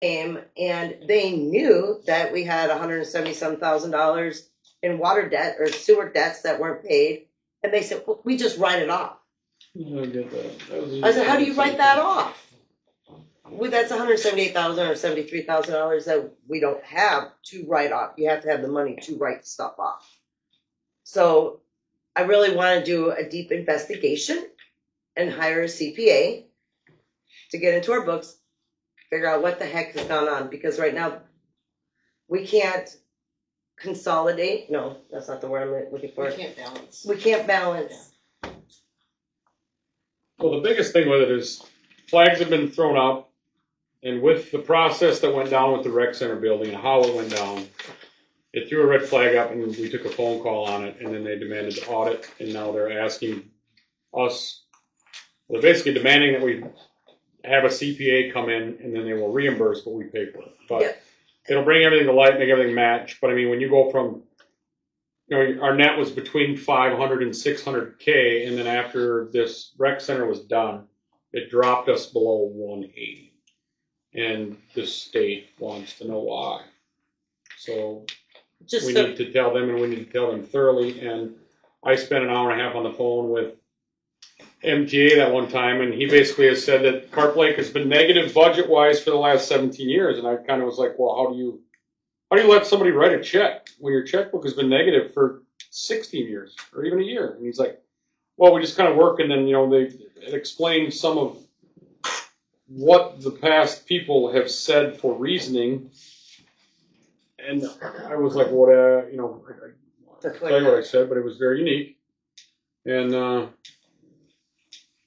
And they knew that we had $177,000 in water debt or sewer debts that weren't paid. And they said, well, we just write it off. I get that. I said, how do you write that off? Well, that's $178,000 or $73,000 that we don't have to write off. You have to have the money to write stuff off. So I really want to do a deep investigation and hire a CPA to get into our books, figure out what the heck has gone on. Because right now we can't consolidate. No, that's not the word I'm looking for. We can't balance. We can't balance. Well, the biggest thing with it is flags have been thrown up, and with the process that went down with the rec center building and how it went down, it threw a red flag up, and we took a phone call on it, and then they demanded the audit, and now they're asking us, well, they're basically demanding that we have a CPA come in, and then they will reimburse what we pay for it. But Yep. it'll bring everything to light, make everything match. But I mean, when you go from, you know, our net was between 500 and 600K, and then after this rec center was done, it dropped us below 180. And the state wants to know why. So Just we so, need to tell them, and we need to tell them thoroughly. And I spent an hour and a half on the phone with MTA that one time, and he basically has said that Carp Lake has been negative budget-wise for the last 17 years. And I kind of was like, well, how do you let somebody write a check when your checkbook has been negative for 16 years or even a year? And he's like, well, we just kind of work, and then, you know, they explained some of what the past people have said for reasoning. And I was like, what, you know, I tell you what I said, but it was very unique. And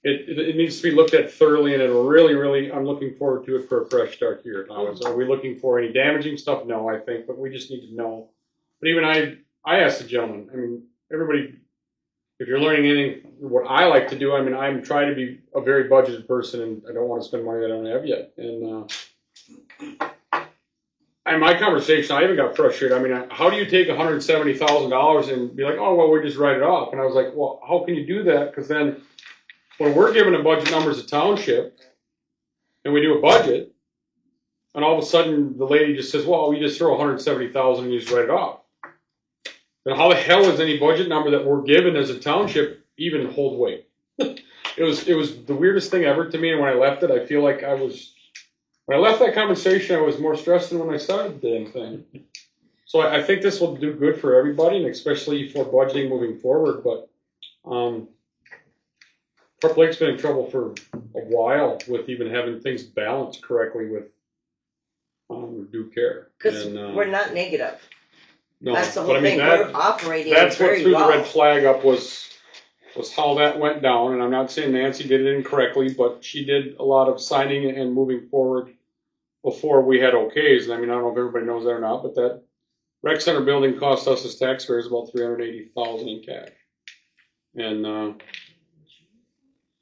it needs to be looked at thoroughly, and it'll really, I'm looking forward to it for a fresh start here. Are we looking for any damaging stuff? No, I think, but we just need to know. But even I asked the gentleman, I mean, everybody, if you're learning anything, what I like to do, I mean, I'm trying to be a very budgeted person, and I don't want to spend money that I don't have yet. And in my conversation, I even got frustrated. I mean, how do you take $170,000 and be like, oh, well, we just write it off? And I was like, well, how can you do that? Because then when we're given a budget number as a township, and we do a budget, and all of a sudden the lady just says, well, we just throw $170,000 and you just write it off. Then how the hell is any budget number that we're given as a township even hold weight? It was the weirdest thing ever to me, and when I left it, I feel like when I left that conversation, I was more stressed than when I started the damn thing. So I think this will do good for everybody, and especially for budgeting moving forward. But Carp Lake's been in trouble for a while with even having things balanced correctly with due care. because we're not negative. No, That's the whole but I mean, thing. We're operating that's what very threw well. the red flag up was how that went down. And I'm not saying Nancy did it incorrectly, but she did a lot of signing and moving forward before we had okays. And I mean, I don't know if everybody knows that or not, but that rec center building cost us as taxpayers about $380,000 in cash, and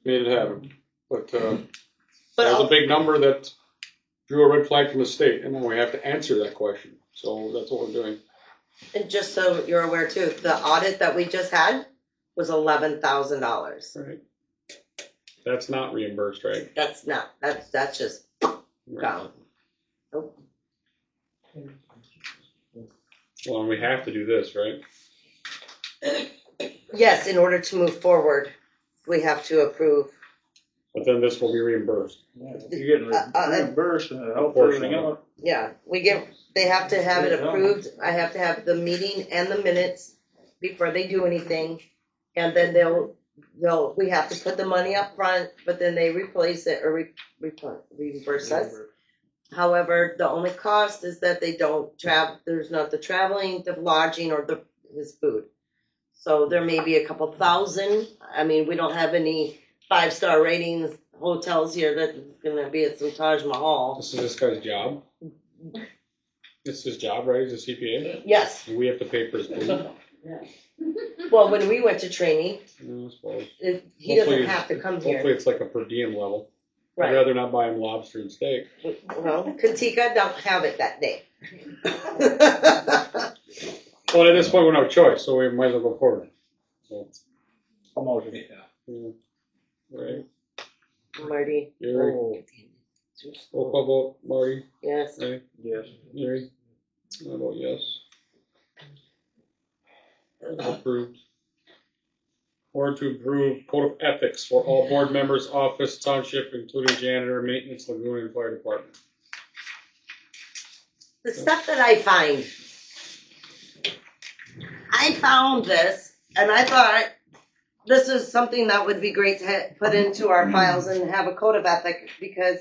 made it happen. But that was a big number that drew a red flag from the state, and now we have to answer that question. So that's what we're doing. And just so you're aware too, the audit that we just had was $11,000. Right. That's not reimbursed, right? That's not. That's just gone. Nope. Well, and we have to do this, right? Yes, in order to move forward, we have to approve. But then this will be reimbursed. You're getting reimbursed and it helps everything out. Yeah, they have to have it approved. I have to have the meeting and the minutes before they do anything, and then we have to put the money up front, but then they replace it or reimburse us. However, the only cost is that they don't travel. There's not the traveling, the lodging, or his food. So there may be a couple thousand. I mean, we don't have any 5-star ratings hotels here that's going to be at some Taj Mahal. This is this guy's job. It's his job, right? He's a CPA. Yes. And we have to pay for his food. Well, when we went to training, I suppose. He doesn't have to come here. Hopefully, it's like a per diem level. Right. I'd rather not buy him lobster and steak. Well, Kentika don't have it that day. Well, at this point, we don't have a choice, so we might as well go forward. So, Almost. yeah. Right. Marty. Gary. Oh. Roll call vote, Marty, Yes. Ray, Yes. Mary, I vote yes. Approved. Board to approve code of ethics for all board members, office, township, including janitor, maintenance, lagoon, and fire department. The stuff that I found this, and I thought this is something that would be great to put into our files and have a code of ethics, because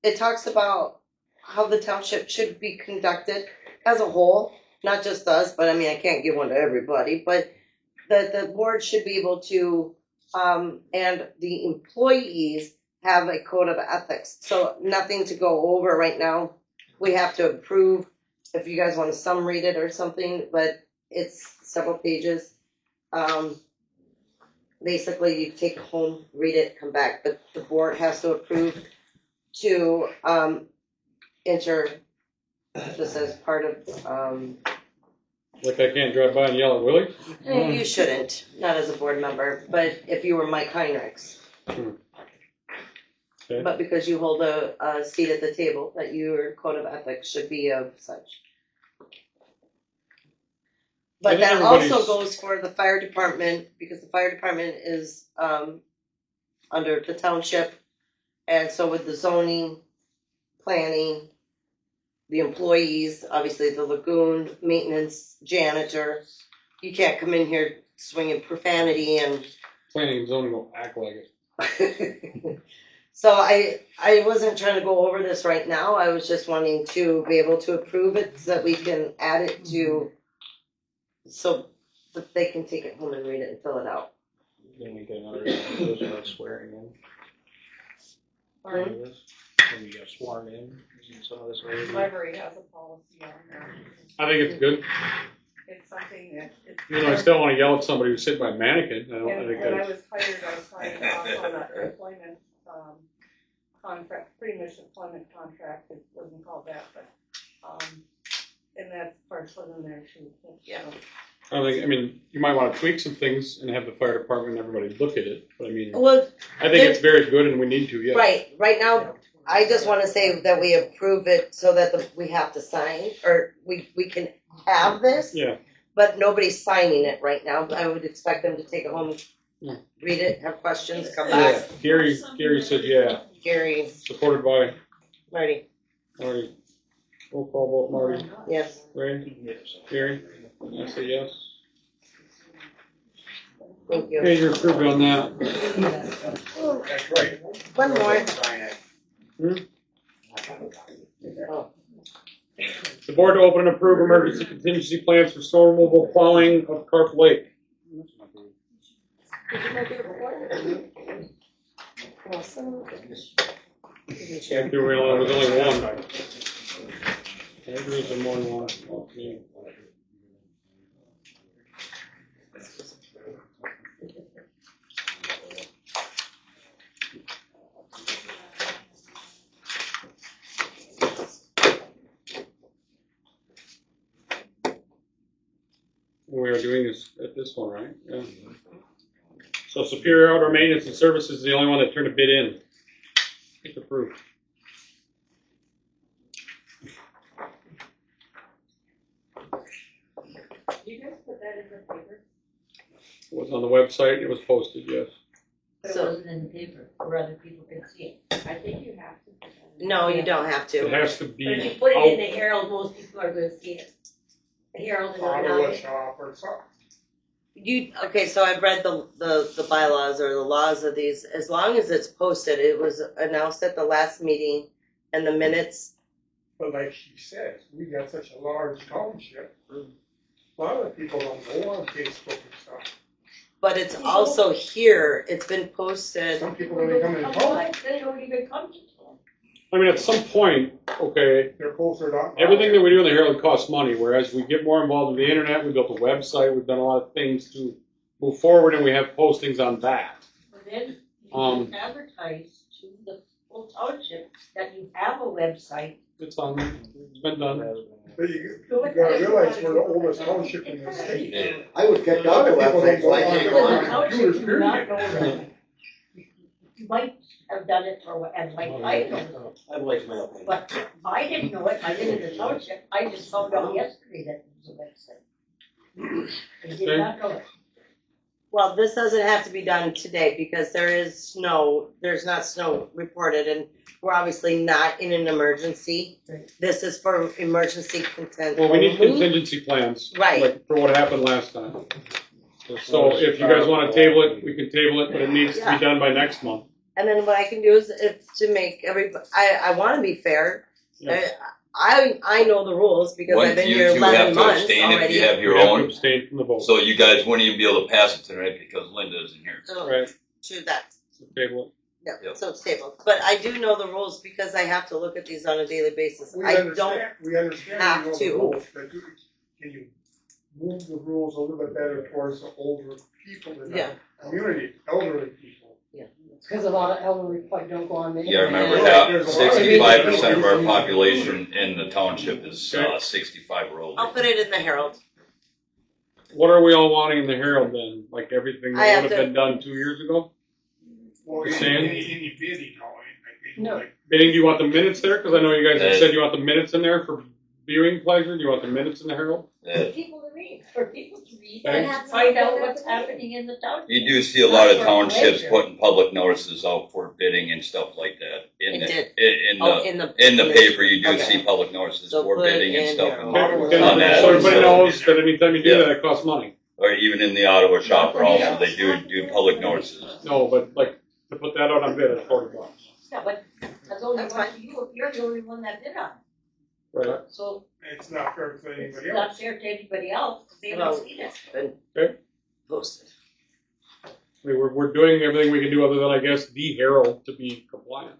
it talks about how the township should be conducted as a whole, not just us, but I mean, I can't give one to everybody, but that the board should be able to, and the employees have a code of ethics. So nothing to go over right now. We have to approve if you guys want to sum read it or something, but it's several pages. Basically, you take it home, read it, come back. But the board has to approve to enter this as part of. Like I can't drive by and yell at Willie? You shouldn't, not as a board member, but if you were Mike Heinrichs. Okay. But because you hold a seat at the table, that your code of ethics should be of such. But that also goes for the fire department, because the fire department is under the township, and so with the zoning, planning, the employees, obviously the lagoon, maintenance, janitor, you can't come in here swinging profanity and. Planning and zoning will act like it. So I wasn't trying to go over this right now. I was just wanting to be able to approve it so that we can add it to, so that they can take it home and read it and fill it out. Then we get another resolution of swearing in. Pardon? When you get sworn in, some of this. Library has a policy on there. I think it's good. It's something that it's. You know, I still want to yell at somebody who's sitting by a mannequin. I think When I that's. was hired, I signed off on an employment contract, pretty much employment contract. It wasn't called that, but and that's partially in there too. Yeah. I mean, you might want to tweak some things and have the fire department and everybody look at it. But I mean, Well, I think it's very good and we need to, yeah. right now, I just want to say that we approve it so that we have to sign, or we can have this. Yeah. But nobody's signing it right now. I would expect them to take it home, read it, have questions, come back. Yeah. Gary said yeah. Gary, Supported by Marty, Marty. Roll call vote, Marty. yes. Ray? Yes. Gary? I say yes. Thank you. Okay, you're approved on that. That's right. One more. Sign it. Oh. The board to open and approve emergency contingency plans for snow removal plowing of Carp Lake. Did you make it before? Awesome. Yeah, there was only one. There's more than one. Okay. We are doing this at this one, right? Yeah. So Superior Outdoor Maintenance and Services is the only one that turned a bid in. It's approved. You guys put that in the paper? It was on the website, it was posted, yes. But it wasn't in the paper where other people could see it. I think you have to put that in. No, you don't have It to. has to But if be you put it in out. the Herald, most people are gonna see it. The Herald and Auto Ontonagon. shop or something. Okay, so I've read the bylaws or the laws of these. As long as it's posted, it was announced at the last meeting and the minutes. But like she says, we got such a large township. A lot of people don't go on Facebook and stuff. But it's also here, it's been posted. Some people don't even come in town. They don't even come to town. I mean, at some point, okay, They're closer to. everything that we do in the Herald costs money, whereas we get more involved with the internet, we built a website, we've done a lot of things to move forward, and we have postings on that. But then you Um, can advertise to the whole township that you have a website. It's on there, it's been done. But you gotta realize we're the oldest township in the state. I was kicked off the website, so I can't go Well, the on. township computers, do not period. know that. You might have done it for, and like I know it. I'd like my opinion. But I didn't know it, I lived in the township, I just found out yesterday that it was a website. I did not know it. Well, this doesn't have to be done today because there's not snow reported, and we're obviously not in an emergency. Right. This is for emergency content. Well, we need only. contingency plans. Right. Like for what happened last time. So if you guys wanna table it, we can table it, but it needs to be done by next month. And then what I can do is to make everybody, I want to be fair. Yeah. I know the rules because I've been You here have 11 to months abstain if already. you have your We have to own, abstain from the vote. so you guys wouldn't even be able to pass it tonight because Linda isn't here. So, Right, to that. so table Yeah, Yep. so it's tabled. But I do know the rules because I have to look at these on a daily basis. We I don't. understand, we understand have you know to. the rules, but can you move the rules a little bit better towards the older people in Yeah. the community, elderly people? Because a lot of elderly probably don't go on the. You gotta remember Yeah. that 65% of our population in the township is Okay. 65 or older. I'll put it in the Herald. it. What are we all wanting in the Herald then? Like everything I that have would have to- been done 2 years ago? Well, You're any saying? bidding, I think, No. like, Bidding, do you want the minutes there? Cause I know you guys have said you want the minutes in there for viewing pleasure. Do you want the minutes in the Herald? For people to read, Okay. and find out what's happening in the township. You do see a lot of townships putting public notices out for bidding and stuff like that. It did. In the paper, you do Okay. see public notices So for put it bidding and in stuff. your- Okay, Okay. On that. so everybody So- knows that anytime you do Yeah. that, it costs money. Or even in the Ottawa shopper also, they do public notices. No, but like, to put that out on bid, it's $40. Yeah, but that's only That's one fine. to you, you're the only one that bid on it. Right. So it's not fair to it's anybody not else. fair to anybody else, because they haven't seen it. Okay. Posted. I mean, we're doing everything we can do other than, I guess, the Herald to be compliant.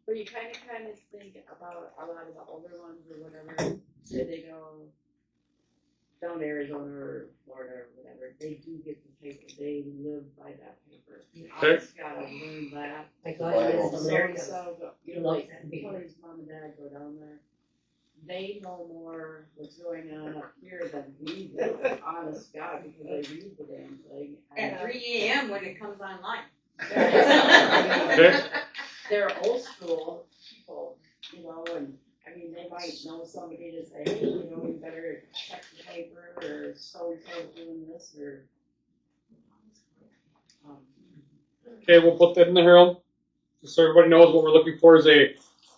But you kind of think about a lot of the older ones or whatever, say they go down to Arizona or Florida or whatever, they do get the paper, they live by that paper. You Okay. just gotta learn that. My God, it's America. So, you You know, love like, that paper. Tony's mom and dad go down there, they know more what's going on up here than we do, honest God, because they read the damn thing. At 3 AM when it comes online. Okay. They're old school people, you know, and, I mean, they might know somebody to say, hey, you know, you better check the paper, or so-and-so doing this, or. Okay, we'll put that in the Herald, just so everybody knows what we're looking for is a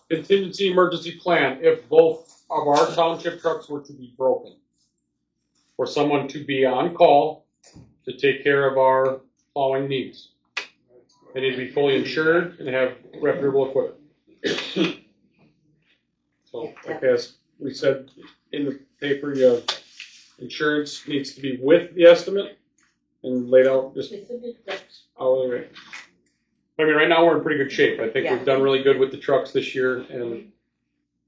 contingency emergency plan if both of our township trucks were to be broken. For someone to be on call to take care of our plowing needs. They need to be fully insured and have reputable equipment. So, like as we said in the paper, insurance needs to be with the estimate and laid out just hourly rate. I mean, right now we're in pretty good shape. I think Yeah. we've done really good with the trucks this year,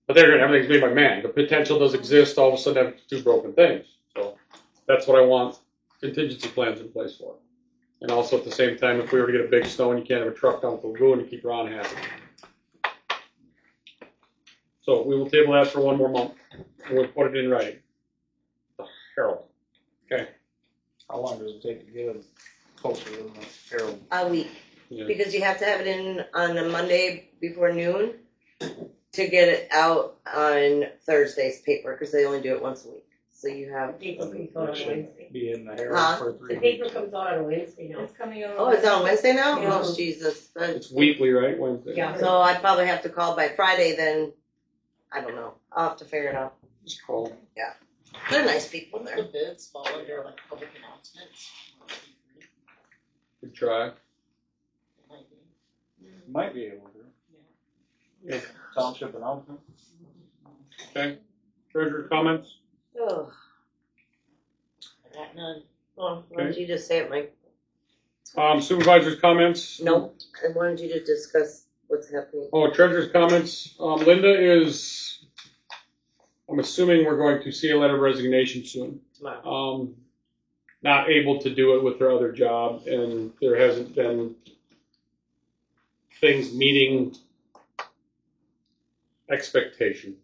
but everything's made by man. The potential does exist. All of a sudden, have two broken things. So that's what I want contingency plans in place for. And also at the same time, if we were to get a big snow and you can't have a truck down for Lagoon to keep Ron happy. So we will table that for one more month, and we'll put it in writing. The Herald. Okay. How long does it take to get it posted in the Herald? A week. Yeah. Because you have to have it in on a Monday before noon to get it out on Thursday's paper, because they only do it once a week. So you have. The paper comes out on Wednesday. Be in the Herald Huh? for The 3 paper weeks. comes out on Wednesday now. It's coming out. Oh, it's on Wednesday now? Yeah. Oh, Jesus. It's weekly, right? Wednesday. Yeah. So I probably have to call by Friday then. I don't know. I'll have to figure it out. Just call. They're nice people The there. bids fall under like public announcements. Good try. Might be able to. Yeah. Township announcement. Okay. Treasurer comments? Oh, I got none. well, why don't you just say it, Mike? Supervisors comments? No. And why don't you just discuss what's happening? Oh, treasurer's comments. Linda is, I'm assuming we're going to see a letter of resignation soon. Tomorrow. Not able to do it with her other job, and there hasn't been things meeting expectation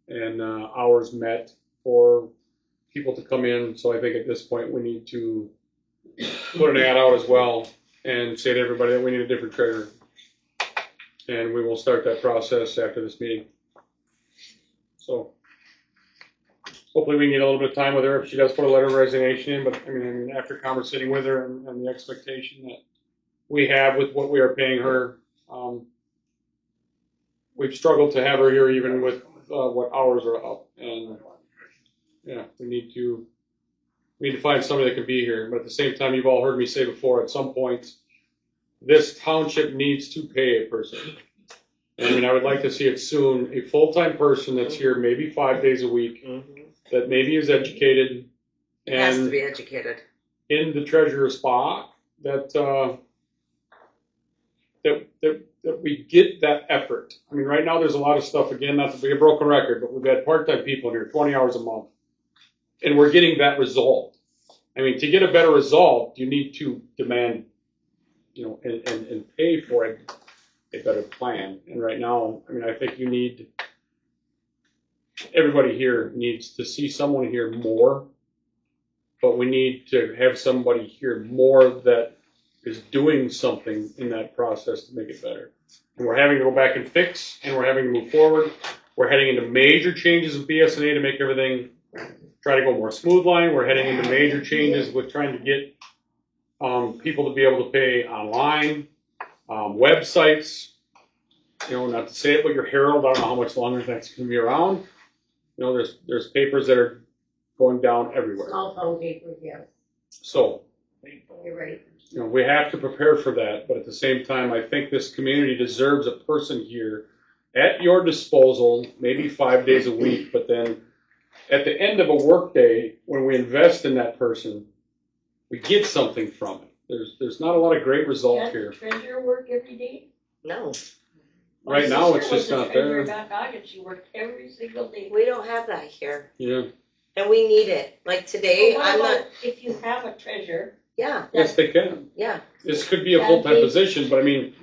and hours met for people to come in. So I think at this point we need to put an ad out as well and say to everybody that we need a different treasurer. And we will start that process after this meeting. So hopefully we can get a little bit of time with her if she does put a letter of resignation in. But I mean, after conversating with her and the expectation that we have with what we are paying her, we've struggled to have her here even with what hours are up. And yeah, we need to find somebody that can be here. But at the same time, you've all heard me say before, at some point, this township needs to pay a person. And I mean, I would like to see it soon, a full-time person that's here maybe 5 days a week, that maybe is educated Has to and be educated. in the treasurer's spot, that we get that effort. I mean, right now there's a lot of stuff, again, not to be a broken record, but we've got part-time people here, 20 hours a month, and we're getting that result. I mean, to get a better result, you need to demand, and pay for a better plan. And right now, I mean, I think everybody here needs to see someone here more, but we need to have somebody here more that is doing something in that process to make it better. And we're having to go back and fix, and we're having to move forward. We're heading into major changes with BSNA to make everything try to go more smooth line. We're heading into major changes with trying to get people to be able to pay online, websites. Not to say it, but your Herald, I don't know how much longer that's going to be around. There's papers that are going down everywhere. Small phone paper, yeah, So, you're right. we have to prepare for that. But at the same time, I think this community deserves a person here at your disposal, maybe 5 days a week. But then at the end of a workday, when we invest in that person, we get something from it. There's not a lot of great results here. Does the treasurer work every day? No, Right now, it's just not there. My sister was the treasurer in Ontonagon, she worked every single day. we don't have that here. Yeah. And we need it. Like today, Well, what I'm about not, if you have a treasurer, yeah, Yes, they can. yeah. This could be a full-time position, but I mean,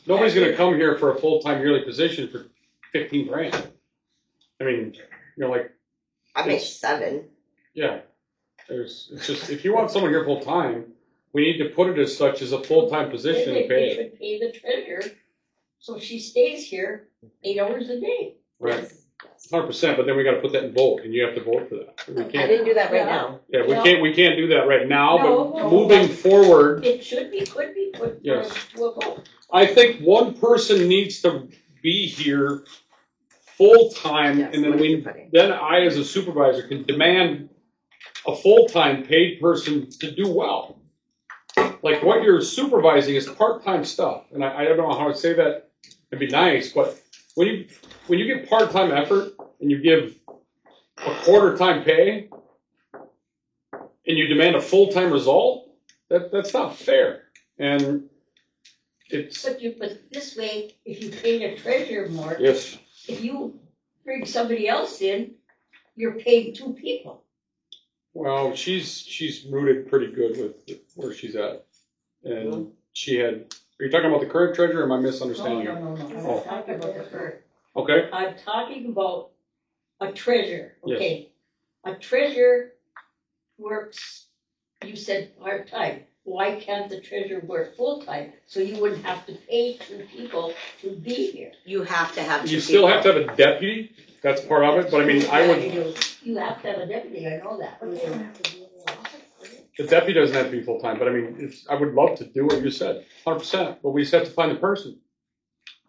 nobody's going to come here for a full-time yearly position for 15 grand. I mean, I make 7. yeah. It's just, if you want someone here full-time, we need to put it as such as a full-time position then and pay they it. should pay the treasurer, so she stays here 8 hours a day. Right. 100%, but then we got to put that in vote, and you have to vote for that. We I can't. didn't do that right Yeah. now. Yeah, No. we can't do that right now. No, But no, moving forward, It could be put Yes. to a vote. I think one person needs to be here full-time, Yes, and then funny. then I, as a supervisor, can demand a full-time paid person to do well. Like what you're supervising is part-time stuff, and I don't know how to say that. It'd be nice, but when you give part-time effort and you give a quarter-time pay and you demand a full-time result, that's not fair. And it's But this way, if you pay the treasurer more, yes. if you bring somebody else in, you're paying 2 people. Well, she's rooted pretty good with where she's at, and she had. Are you talking about the current treasurer? Or am I misunderstanding? No, you? I'm Oh. not talking about the current. Okay. I'm talking about a treasurer, Yes. okay? A treasurer works, you said part-time. Why can't the treasurer work full-time? So you wouldn't have to pay 2 people to be here. You have to have 2 You still people. have to have a deputy. That's part of it. But I mean, I would. You have to have a deputy, I know that. The deputy doesn't have to be full time. But I mean, I would love to do what you said, 100%. But we just have to find the person.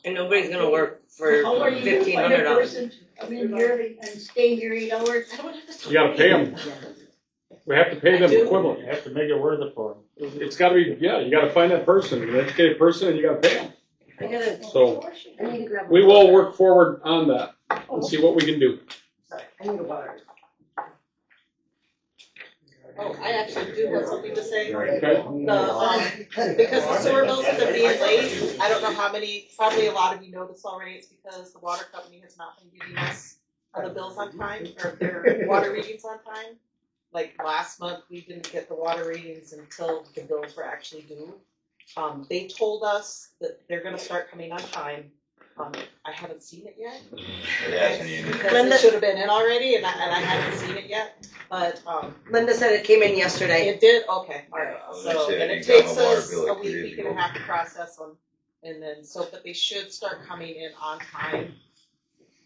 And nobody's gonna work for How are you gonna find a $1,500. person to come in here and stay here 8 hours? You got to pay them. We have to pay them I do. equivalent. You have to make it worth it for them. It's got to be. Yeah, you got to find that person, an educated person, and you got to pay them. I gotta, So I need to grab. we will work forward on that and see what we can do. Sorry, I need a water. Oh, I actually do have something to say. Okay. Because the sewer bills have been being late, I don't know how many, probably a lot of you know this already, it's because the water company has not been giving us the bills on time, or their water readings on time. Like last month, we didn't get the water readings until the bills were actually due. They told us that they're gonna start coming on time. I haven't seen it yet. It hasn't even. Because Linda- it should have been in already, and I haven't seen it yet, but, Linda said it came in yesterday. it did, okay, alright, Well, so, they said and it it got takes my water us bill a like 2 week, days week and a ago. half to process them. And then, but they should start coming in on time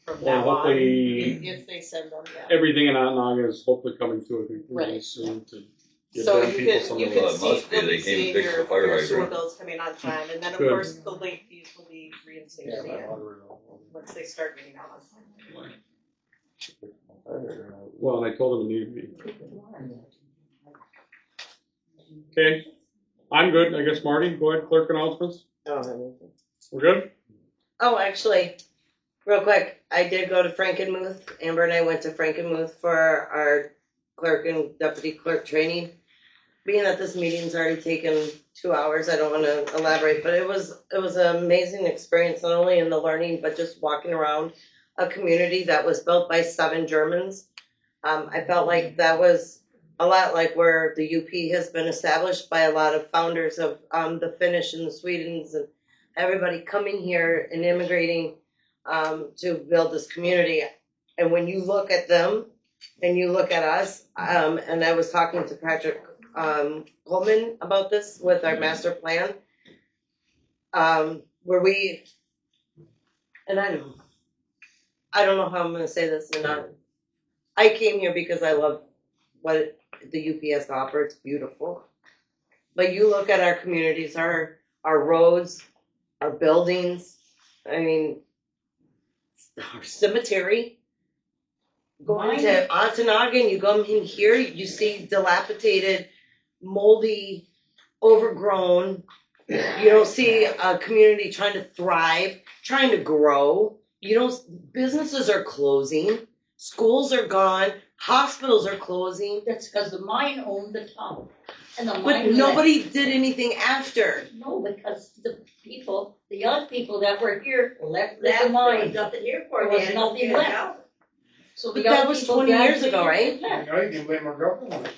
from Well, now on, hopefully if they send them, yeah. everything in Ontonagon is hopefully coming to a conclusion Right. soon to give So them you people can, some you relief. Well, can it see, must be. you'll They be came and seeing fixed the fire your sewer hydrant. bills coming on time, and then of Good. course, the late fees will be reinstated again, once they start getting out on time. Well, and I told them it needed to be. Okay, I'm good. I guess Marty, go ahead, clerk announcements. We're good? Oh, actually, real quick, I did go to Frankenmuth. Amber and I went to Frankenmuth for our clerk and deputy clerk training. Being that this meeting's already taken 2 hours, I don't want to elaborate, but it was an amazing experience, not only in the learning, but just walking around a community that was built by 7 Germans. I felt like that was a lot like where the UP has been established by a lot of founders of the Finnish and the Swedens and everybody coming here and immigrating to build this community. And when you look at them and you look at us, and I was talking to Patrick Coleman about this with our master plan, where we, and I don't know how I'm going to say this, and I came here because I love what the UP has to offer. It's beautiful. But you look at our communities, our roads, our buildings, I mean, our cemetery. Going to Ontonagon, you come in here, you see dilapidated, moldy, overgrown. You don't see a community trying to thrive, trying to grow. Businesses are closing, schools are gone, hospitals are closing. That's because the mine owned the town. And the But mine nobody did anything after. No, because the young people that were here left the There mine. was nothing here for There them. was nothing left. So the But that young was people 20 years graduated ago, right? and left. Now you can blame our government.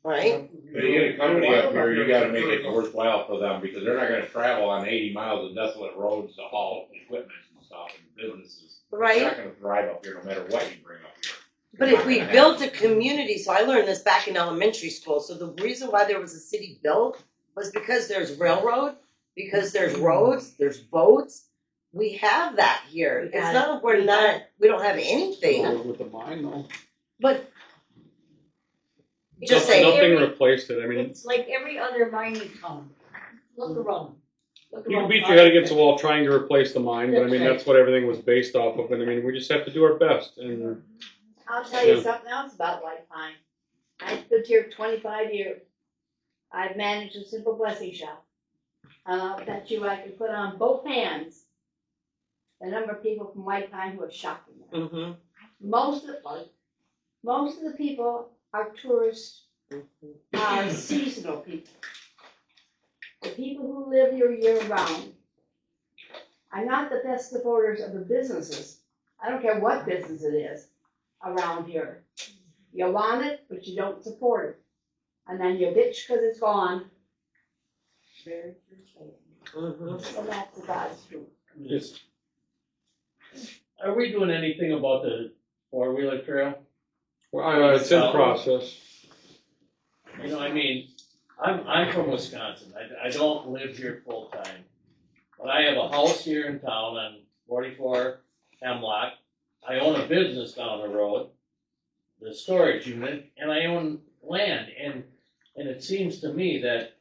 Right? But you get a company up here, you gotta make it worthwhile for them, because they're not gonna travel on 80 miles of desolate roads to haul equipment and stuff and businesses. Right. They're not gonna thrive up here no matter what you bring up here. But if we built a community, so I learned this back in elementary school. So the reason why there was a city built was because there's railroad, because there's roads, there's boats. We have that here. We It's got not like we don't have anything. With the mine, though. But just say Nothing replaced it. I mean, It's like every other mining town. Look around. Look you can around. beat your head against the wall trying to replace the mine, but I mean, That's right. that's what everything was based off of. And I mean, we just have to do our best. And I'll tell you Yeah. something else about White Pine. I've lived here 25 years. I've managed a simple blessing shop. I'll bet you I can put on both hands the number of people from White Pine who have shopped in there. mm-hmm. Most of the people are tourists, are seasonal people. The people who live here year round are not the best supporters of the businesses. I don't care what business it is around here. You want it, but you don't support it. And then you bitch because it's gone. Very frustrating. Mm-hmm. So that's the God's truth. it's, Are we doing anything about the four-wheeler trail? it's in process. You know, I mean, I'm from Wisconsin. I don't live here full-time. But I have a house here in town on 44 Hemlock. I own a business down the road, the storage unit, and I own land. And it seems to me that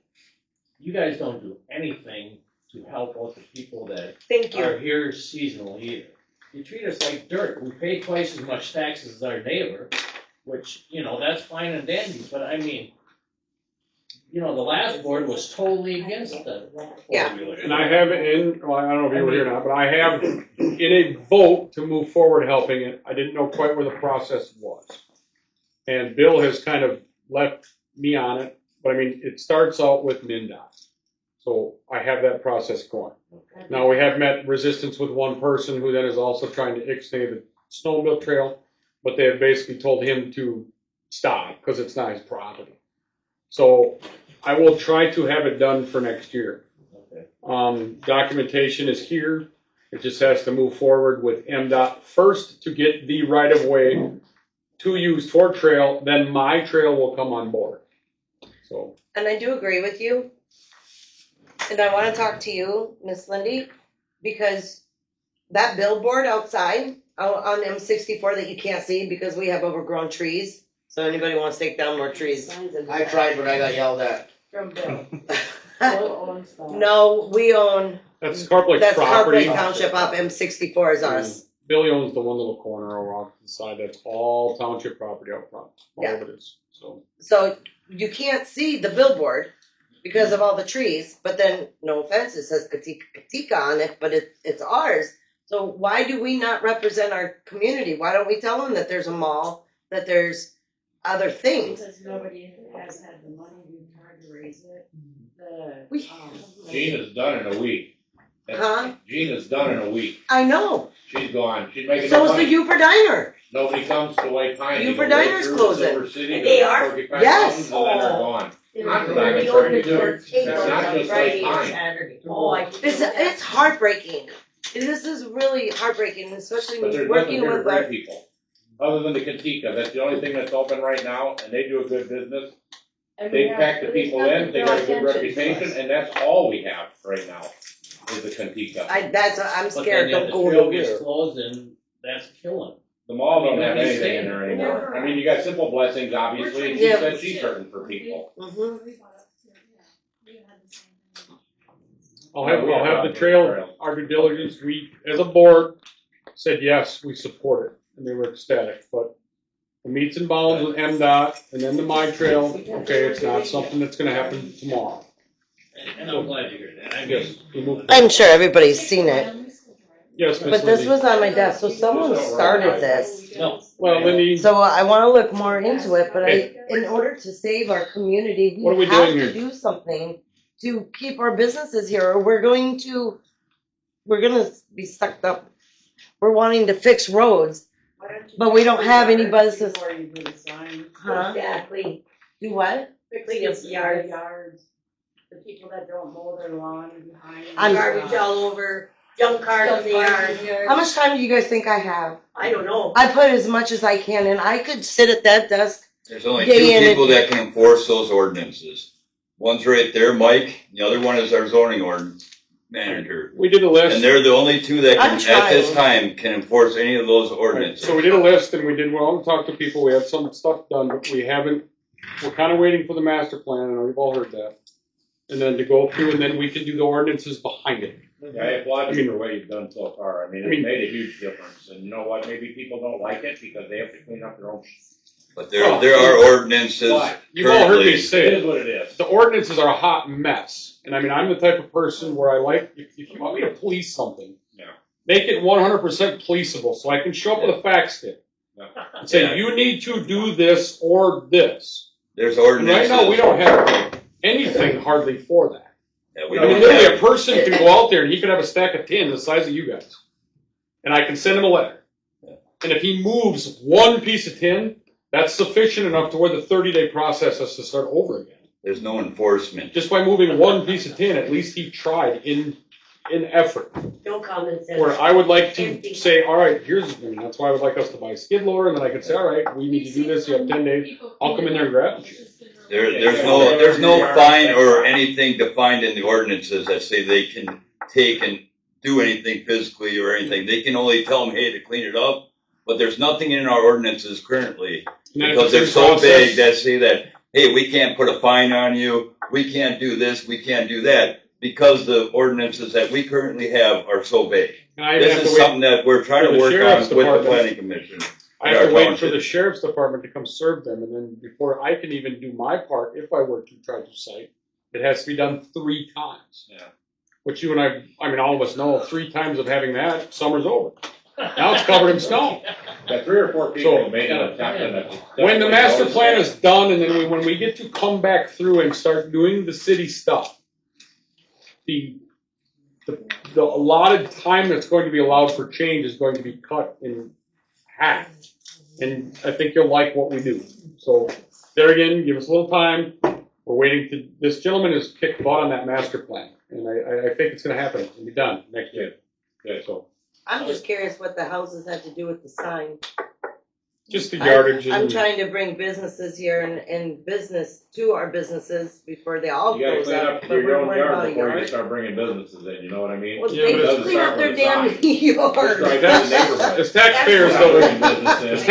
you guys don't do anything to help out the people that Thank are you. here seasonally either. You treat us like dirt. We pay twice as much taxes as our neighbor, which, you know, that's fine and dandy, but I mean, you know, the last board was totally against the Yeah. four-wheeler. And I have it in, well, I don't know if you were here or not, but I have in a vote to move forward helping it. I didn't know quite where the process was. And Bill has kind of left me on it, but I mean, it starts out with MnDOT. So I have that process going. Now, we have met resistance with one person who then is also trying to extend the snowmobile trail, but they have basically told him to stop because it's not his property. So I will try to have it done for next year. Documentation is here. It just has to move forward with MDOT first to get the right of way to use for trail, then my trail will come on board. So And I do agree with you. And I wanna talk to you, Miss Lindy, because that billboard outside on M64 that you can't see because we have overgrown trees. So anybody wants to take down more trees? I tried, but I got yelled at. From Bill. Bill owns that. No, we own, That's Carp Lake that's Carp property. Lake Township off M64 is ours. Billy owns the one little corner over off the side. That's all township property out front. All Yeah. of it is. So So you can't see the billboard because of all the trees, but then, no offense, it says Katika on it, but it's ours. So why do we not represent our community? Why don't we tell them that there's a mall, that there's other things? Because nobody has had the money, we've tried to raise it. Gina's done in a week. Huh? Gina's done in a week. I know. She's gone. She's making So no is the money. Ufer Diner. Nobody comes to White Pine. They Ufer go right Diner's through closing. Silver City, They to are? Porcupine Yes. Mountains, and then they're gone. They're Ontonagon only started open to do for it. It's takeout not on just Friday like and pine. Saturday. Oh, I didn't It's know that. it's heartbreaking. This is really heartbreaking, especially But there's nothing working here to with bring our. people, other than the Kentika. That's the only thing that's open right now, and they do a good business. And we They have- pack the we people have in, to they draw got a good attention to reputation, us. and that's all we have right now, is the Kentika. I'm But scared. then Don't if the go trail nowhere. gets closed, and that's killing. The mall don't have Nobody's anything saying in there it. anymore. I mean, you got Simple Blessings, obviously, and she Yeah. said she's hurting for people. Mhm. I'll have the trail, our due diligence, we, as a board, said, yes, we support it, and they were ecstatic, but the meets and bounds with MDOT, and then the My Trail, okay, it's not something that's gonna happen tomorrow. And I'm glad to hear that. I Yes, mean, we move. I'm sure everybody's seen it, Yes, Miss but this Lindy. was on my desk, so someone started this. no. Well, Lindy, So I want to look more into it, but in order to save our community, What are we we have doing to here? do something to keep our businesses here, or we're gonna be sucked up. We're wanting to fix roads, Why don't you but we don't fix have the any yards buses. Before you do the sign. Huh? Exactly. Do what? Clean up the the yards. yards. The people that don't mow their lawn behind. I'm- Garbage all over, junk cars in the yard. How much time do you guys think I have? I don't know. I put as much as I can, and I could sit at that desk. There's only Day two in and- people that can enforce those ordinances. One's right there, Mike, the other one is our zoning ordinance manager. we did a list. And they're the only two that I'm can, at this trying. time, can enforce any of those Right, ordinances. so we did a list, and we did, well, we talked to people, we had some stuff done, but we haven't, we're kinda waiting for the master plan, and we've all heard that. And then to go through, and then we can do the ordinances behind it. Yeah, I applaud you for what you've done so far. I mean, it's made a huge difference. And you know what? Maybe people don't like it because they have to clean up their own. But there are ordinances But You've all heard me currently. say It it. is what it is. The ordinances are a hot mess. And I mean, I'm the type of person where I like, if you want me to police something, Yeah. make it 100% policeable, so I can show up with a fax stick. Yeah. And say, Yeah. you need to do this or this. There's And right ordinances. now, we don't have anything hardly for that. Yeah, we I mean, don't literally, have- a person can go out there and he could have a stack of tin the size of you guys. And I can send him a letter. And if he moves one piece of tin, that's sufficient enough to where the 30-day process has to start over again. There's no enforcement. Just by moving one piece of tin, at least he tried in effort. No common sense. Where I would like to say, all right, here's, I mean, that's why I would like us to buy a skid loader, and then I could say, all right, we need to do this, you have 10 days, I'll come in there and grab it. There's no fine or anything defined in the ordinances that say they can take and do anything physically or anything. They can only tell them, hey, to clean it up. But there's nothing in our ordinances currently, And then if because it's they're in so vague process- that say that, hey, we can't put a fine on you, we can't do this, we can't do that, because the ordinances that we currently have are so vague. And I even have This to is wait- something that we're trying for to the work sheriff's on with the department. planning commission. I in have our to wait for township. the sheriff's department to come serve them, and then before I can even do my part, if I were to try to cite, it has to be done 3 times. Yeah. Which you and I mean, all of us know, 3 times of having that, summer's over. Now it's covered in snow. Got 3 or 4 people So, made an attempt and it's When the definitely master goes. plan is done, and then when we get to come back through and start doing the city stuff, the allotted time that's going to be allowed for change is going to be cut in half. And I think you'll like what we do. So there again, give us a little time. We're waiting to, this gentleman has kicked butt on that master plan. And I think it's gonna happen. It'll be done next year. Yeah. So, I'm just curious what the houses had to do with the sign. Just the yardage I'm and, trying to bring businesses here and business to our businesses before they all You gotta close clean up, up but your we're own worried about yard a before you yard. start bringing businesses in, you know what I mean? Well, Yeah, they but it just doesn't clean start up with their a damn sign. yard. Just try that in the neighborhood. as taxpayers, Not though, bringing business in. as